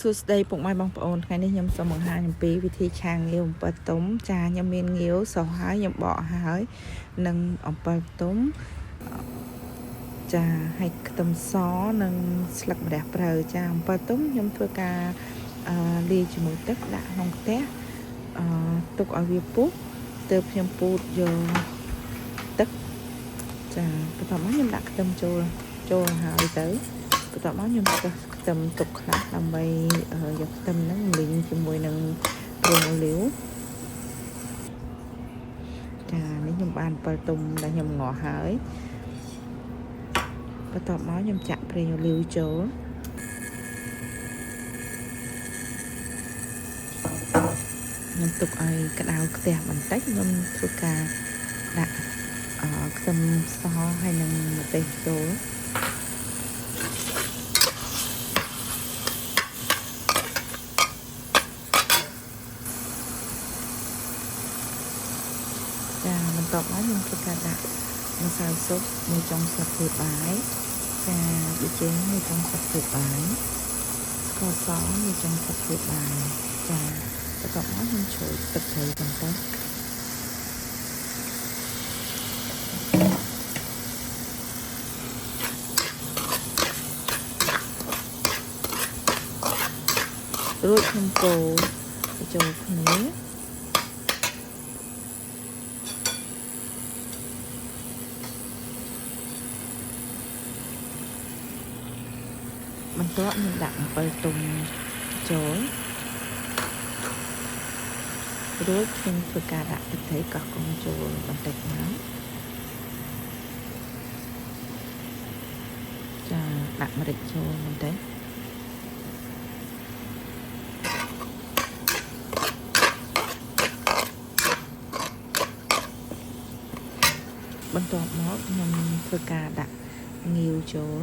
សួស្តីពុកម៉ែបងប្អូនថ្ងៃនេះខ្ញុំសូមបង្ហាញអំពីវិធីឆាងាវអំពិលទុំចាខ្ញុំមានងាវសោះហើយខ្ញុំបកហើយនិងអំពិលទុំចាហើយខ្ទឹមសនិងស្លឹកម្រះព្រៅចាអំពិលទុំខ្ញុំធ្វើការលាយជាមួយទឹកដាក់ក្នុងខ្ទះទុកឲ្យវាពុះទើបខ្ញុំពូតយកទឹកចាបន្ទាប់មកខ្ញុំដាក់ខ្ទឹមចូលហើយទៅបន្ទាប់មកខ្ញុំខ្ទឹមទុកខ្លះដើម្បីយកខ្ទឹមហ្នឹងលីងជាមួយនឹងគ្រឿងអូលីវចានេះខ្ញុំបានអំពិលទុំដែលខ្ញុំងាស់ហើយបន្ទាប់មកខ្ញុំចាក់ប្រេងអូលីវចូលខ្ញុំទុកឲ្យក្តៅខ្ទះបន្តិចខ្ញុំធ្វើការដាក់ខ្ទឹមសហើយនិងម្ទេសចូលចាបន្ទាប់មកខ្ញុំធ្វើការដាក់ម្សៅស៊ុបមួយចុងស្លាបព្រាបាយចាប៊ីចេងមួយចុងស្លាបព្រាបាយស្ករសមួយចុងស្លាបព្រាបាយចាបន្ទាប់មកខ្ញុំច្រូតទឹកត្រីបន្តិចរួចខ្ញុំកូរបញ្ចូលគ្នាបន្ទាប់ខ្ញុំដាក់អំពិលទុំចូលរួចខ្ញុំធ្វើការដាក់ទឹកត្រីកោះកុំចូលបន្តិចមកចាដាក់ម្រេចចូលបន្តិចបន្ទាប់មកខ្ញុំធ្វើការដាក់ងាវចូល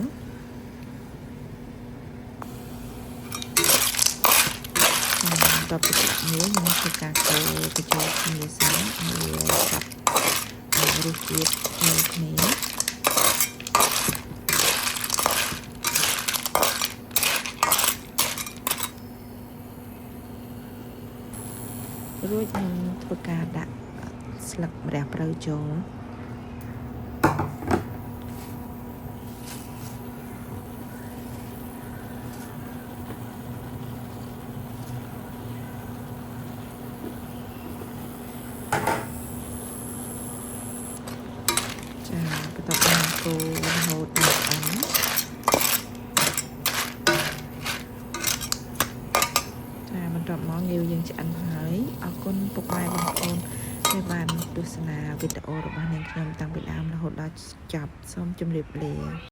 បន្ទាប់ពីដាក់ងាវខ្ញុំធ្វើការកូរបញ្ចូលគ្នាសិនឲ្យវាចាប់រសជាតិចូលគ្នារួចខ្ញុំធ្វើការដាក់ស្លឹកម្រះព្រៅចូលបន្ទាប់មកកូររហូតដល់ឆ្អិនចាបន្ទាប់មកងាវយើងឆ្អិនហើយអរគុណពុកម៉ែបងប្អូនដែលបានទស្សនាវីដេអូរបស់នាងខ្ញុំតាំងពីដើមរហូតដល់ចប់សូមជម្រាបលា